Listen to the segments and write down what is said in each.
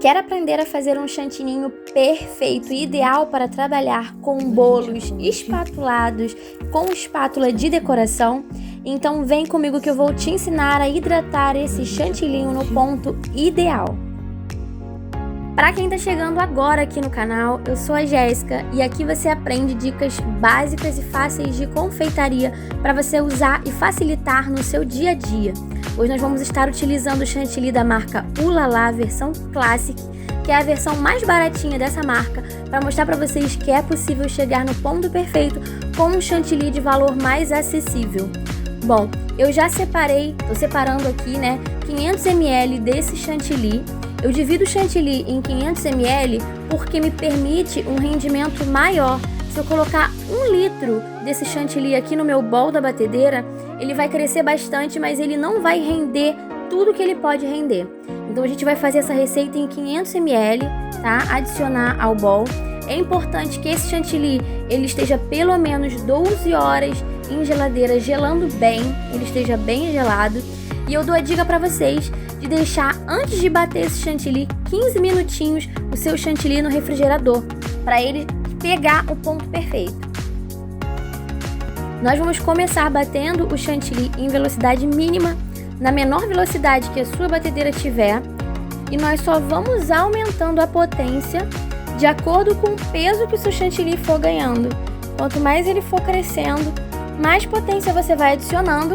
Quer aprender a fazer um chantininho perfeito e ideal para trabalhar com bolos espatulados, com espátula de decoração? Então vem comigo que eu vou te ensinar a hidratar esse chantilinho no ponto ideal. Para quem está chegando agora aqui no canal, eu sou a Jéssica e aqui você aprende dicas básicas e fáceis de confeitaria para você usar e facilitar no seu dia a dia. Hoje nós vamos estar utilizando o chantilly da marca Ulala, versão Classic, que é a versão mais baratinha dessa marca, para mostrar para vocês que é possível chegar no ponto perfeito com um chantilly de valor mais acessível. Bom, eu já tô separando aqui, 500 ml desse chantilly. Eu divido o chantilly em 500 ml porque me permite um rendimento maior. Se eu colocar 1 litro desse chantilly aqui no meu bowl da batedeira, ele vai crescer bastante, mas ele não vai render tudo que ele pode render. Então a gente vai fazer essa receita em 500 ml, tá? Adicionar ao bowl. É importante que esse chantilly ele esteja pelo menos 12 horas em geladeira, gelando bem, ele esteja bem gelado. E eu dou a dica para vocês de deixar, antes de bater esse chantilly, 15 minutinhos o seu chantilly no refrigerador, para ele pegar o ponto perfeito. Nós vamos começar batendo o chantilly em velocidade mínima, na menor velocidade que a sua batedeira tiver, e nós só vamos aumentando a potência de acordo com o peso que o seu chantilly for ganhando. Quanto mais ele for crescendo, mais potência você vai adicionando.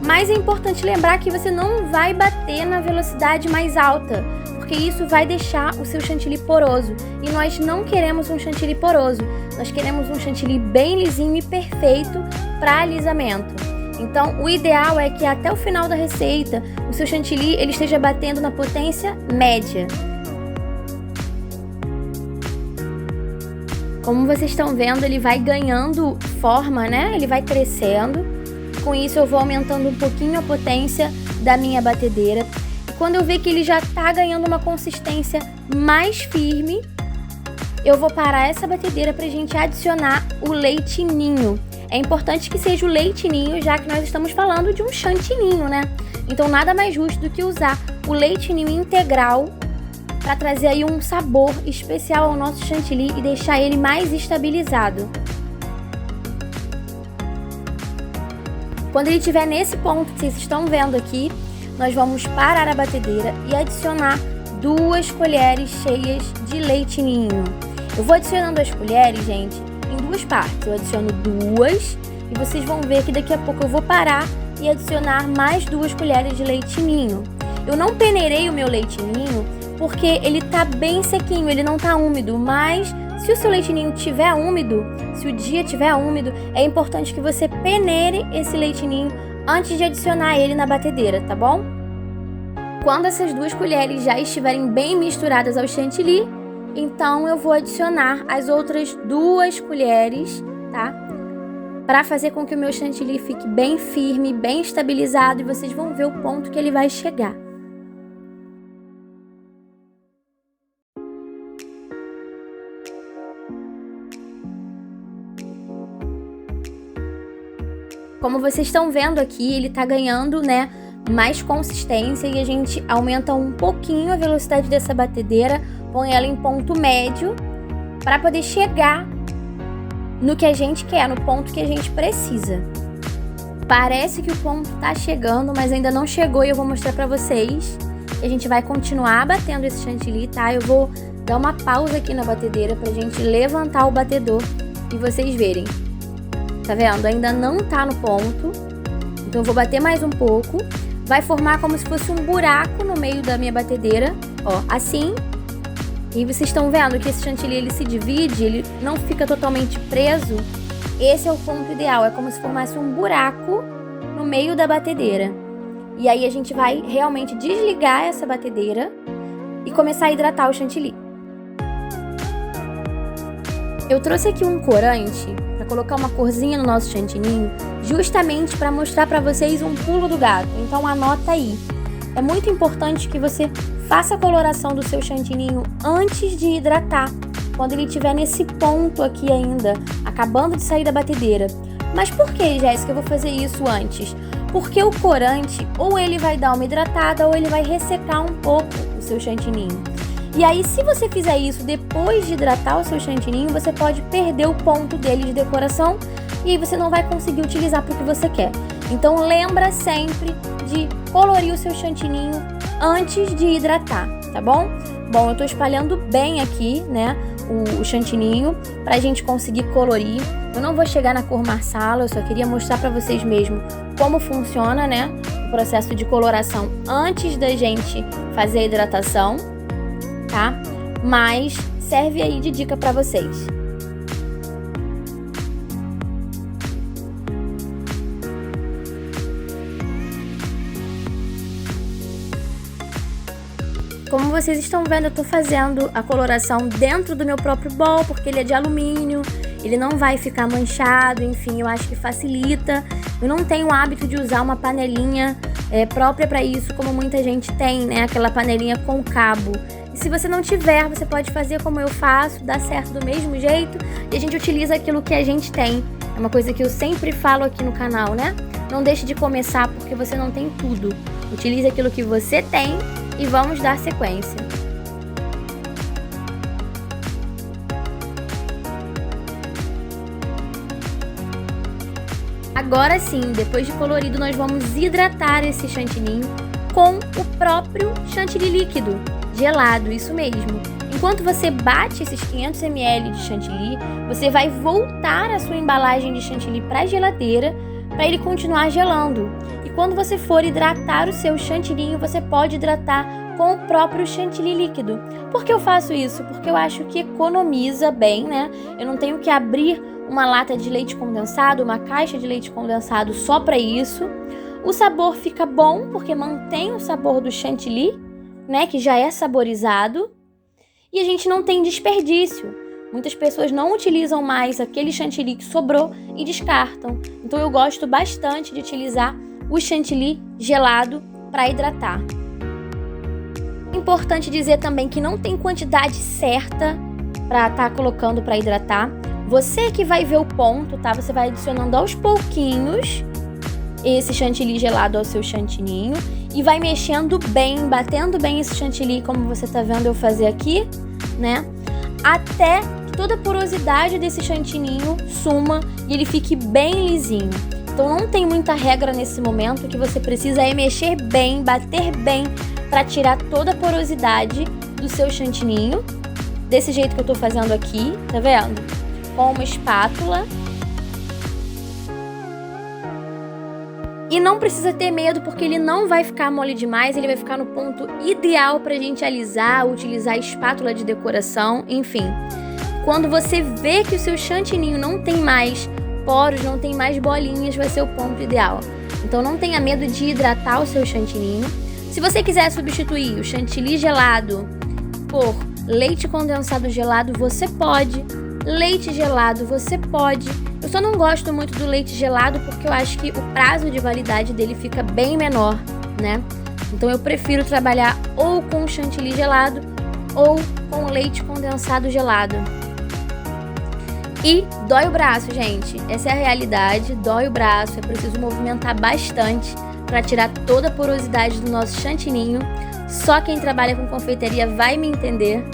Mas é importante lembrar que você não vai bater na velocidade mais alta, porque isso vai deixar o seu chantilly poroso. E nós não queremos um chantilly poroso, nós queremos um chantilly bem lisinho e perfeito para alisamento. Então, o ideal é que até o final da receita, o seu chantilly ele esteja batendo na potência média. Como vocês estão vendo, ele vai ganhando forma, Ele vai crescendo. Com isso eu vou aumentando um pouquinho a potência da minha batedeira. E quando eu ver que ele já está ganhando uma consistência mais firme, eu vou parar essa batedeira para a gente adicionar o leite ninho. É importante que seja o leite ninho, já que nós estamos falando de um chantininho, Então nada mais justo do que usar o leite ninho integral para trazer aí um sabor especial ao nosso chantilly e deixar ele mais estabilizado. Quando ele estiver nesse ponto que vocês estão vendo aqui, nós vamos parar a batedeira e adicionar 2 colheres cheias de leite ninho. Eu vou adicionando as colheres, gente, em 2 partes. Eu adiciono 2 e vocês vão ver que daqui a pouco eu vou parar e adicionar mais 2 colheres de leite ninho. Eu não peneirei o meu leite ninho porque ele tá bem sequinho, ele não tá úmido, mas se o seu leite ninho estiver úmido, se o dia estiver úmido, é importante que você peneire esse leite ninho antes de adicionar ele na batedeira, tá bom? Quando essas 2 colheres já estiverem bem misturadas ao chantilly, então eu vou adicionar as outras 2 colheres, tá? Para fazer com que o meu chantilly fique bem firme, bem estabilizado, e vocês vão ver o ponto que ele vai chegar. Como vocês estão vendo aqui, ele tá ganhando, mais consistência, e a gente aumenta um pouquinho a velocidade dessa batedeira, põe ela em ponto médio, para poder chegar no que a gente quer, no ponto que a gente precisa. Parece que o ponto tá chegando, mas ainda não chegou, e eu vou mostrar para vocês. A gente vai continuar batendo esse chantilly, tá? Eu vou dar uma pausa aqui na batedeira pra gente levantar o batedor e vocês verem. Tá vendo? Ainda não tá no ponto. Então eu vou bater mais um pouco. Vai formar como se fosse um buraco no meio da minha batedeira. Ó, assim. E vocês estão vendo que esse chantilly ele se divide, ele não fica totalmente preso. Esse é o ponto ideal. É como se formasse um buraco no meio da batedeira. E aí a gente vai realmente desligar essa batedeira e começar a hidratar o chantilly. Eu trouxe aqui um corante para colocar uma corzinha no nosso chantininho, justamente para mostrar para vocês um pulo do gato. Então anota aí. É muito importante que você faça a coloração do seu chantininho antes de hidratar, quando ele estiver nesse ponto aqui ainda, acabando de sair da batedeira. Mas por que, Jéssica, eu vou fazer isso antes? Porque o corante, ou ele vai dar uma hidratada, ou ele vai ressecar um pouco o seu chantininho. E aí, se você fizer isso depois de hidratar o seu chantininho, você pode perder o ponto dele de decoração e aí você não vai conseguir utilizar para o que você quer. Então, lembra sempre de colorir o seu chantininho antes de hidratar, tá bom? Bom, eu tô espalhando bem aqui, né, o chantininho pra gente conseguir colorir. Eu não vou chegar na cor marsala, eu só queria mostrar pra vocês mesmo como funciona, né, o processo de coloração antes da gente fazer a hidratação, tá? Mas serve aí de dica pra vocês. Como vocês estão vendo, eu tô fazendo a coloração dentro do meu próprio bowl, porque ele é de alumínio, ele não vai ficar manchado, enfim, eu acho que facilita. Eu não tenho o hábito de usar uma panelinha própria para isso, como muita gente tem, né, aquela panelinha com cabo. E se você não tiver, você pode fazer como eu faço, dá certo do mesmo jeito, e a gente utiliza aquilo que a gente tem. É uma coisa que eu sempre falo aqui no canal, né? Não deixe de começar porque você não tem tudo. Utilize aquilo que você tem e vamos dar sequência. Agora sim, depois de colorido, nós vamos hidratar esse chantininho com o próprio chantilly líquido, gelado, isso mesmo. Enquanto você bate esses 500 ml de chantilly, você vai voltar a sua embalagem de chantilly para a geladeira para ele continuar gelando. E quando você for hidratar o seu chantilly, você pode hidratar com o próprio chantilly líquido. Por que eu faço isso? Porque eu acho que economiza bem, né? Eu não tenho que abrir uma lata de leite condensado, uma caixa de leite condensado só para isso. O sabor fica bom, porque mantém o sabor do chantilly, né? Que já é saborizado. E a gente não tem desperdício. Muitas pessoas não utilizam mais aquele chantilly que sobrou e descartam. Então eu gosto bastante de utilizar o chantilly gelado para hidratar. Importante dizer também que não tem quantidade certa para estar colocando para hidratar. Você que vai ver o ponto, tá? Você vai adicionando aos pouquinhos esse chantilly gelado ao seu chantininho e vai mexendo bem, batendo bem esse chantilly, como você tá vendo eu fazer aqui, né? Até que toda a porosidade desse chantininho suma e ele fique bem lisinho. Então não tem muita regra nesse momento, o que você precisa é mexer bem, bater bem para tirar toda a porosidade do seu chantininho, desse jeito que eu tô fazendo aqui, tá vendo? Com uma espátula. E não precisa ter medo, porque ele não vai ficar mole demais, ele vai ficar no ponto ideal pra gente alisar, utilizar a espátula de decoração, enfim. Quando você vê que o seu chantininho não tem mais poros, não tem mais bolinhas, vai ser o ponto ideal. Então não tenha medo de hidratar o seu chantininho. Se você quiser substituir o chantilly gelado por leite condensado gelado, você pode. Leite gelado, você pode. Eu só não gosto muito do leite gelado porque eu acho que o prazo de validade dele fica bem menor, né? Então eu prefiro trabalhar ou com chantilly gelado ou com leite condensado gelado. E dói o braço, gente. Essa é a realidade, dói o braço, é preciso movimentar bastante para tirar toda a porosidade do nosso chantininho. Só quem trabalha com confeitaria vai me entender,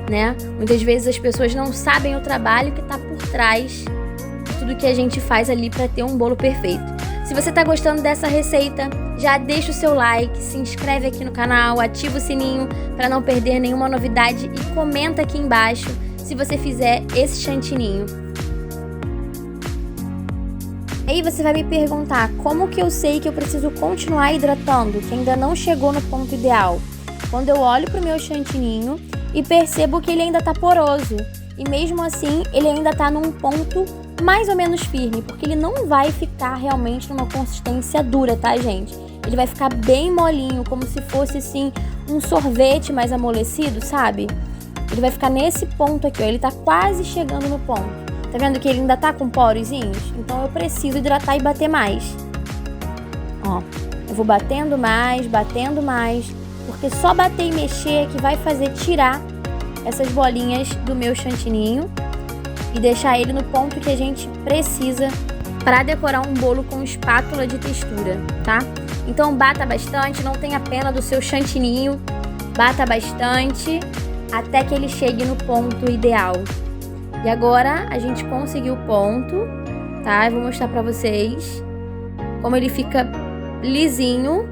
né? Muitas vezes as pessoas não sabem o trabalho que está por trás de tudo que a gente faz ali para ter um bolo perfeito. Se você está gostando dessa receita, já deixa o seu like, se inscreve aqui no canal, ativa o sininho para não perder nenhuma novidade e comenta aqui embaixo se você fizer esse chantininho. Aí você vai me perguntar como que eu sei que eu preciso continuar hidratando, que ainda não chegou no ponto ideal. Quando eu olho para o meu chantininho e percebo que ele ainda tá poroso. E mesmo assim, ele ainda tá num ponto mais ou menos firme, porque ele não vai ficar realmente numa consistência dura, tá, gente? Ele vai ficar bem molinho, como se fosse, assim, um sorvete mais amolecido, sabe? Ele vai ficar nesse ponto aqui, ó. Ele tá quase chegando no ponto. Tá vendo que ele ainda tá com porozinhos? Então eu preciso hidratar e bater mais. Ó, eu vou batendo mais, porque só bater e mexer é que vai fazer tirar essas bolinhas do meu chantininho e deixar ele no ponto que a gente precisa para decorar um bolo com espátula de textura, tá? Então bata bastante, não tenha pena do seu chantininho, bata bastante até que ele chegue no ponto ideal. E agora a gente conseguiu o ponto, tá? Eu vou mostrar pra vocês como ele fica lisinho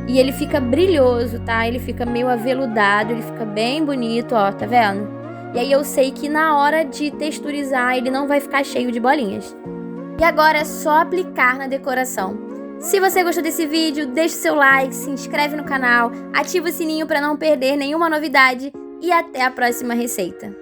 e ele fica brilhoso, tá? Ele fica meio aveludado, ele fica bem bonito, ó, tá vendo? E aí eu sei que na hora de texturizar ele não vai ficar cheio de bolinhas. E agora é só aplicar na decoração. Se você gostou desse vídeo, deixa o seu like, se inscreve no canal, ativa o sininho para não perder nenhuma novidade e até a próxima receita.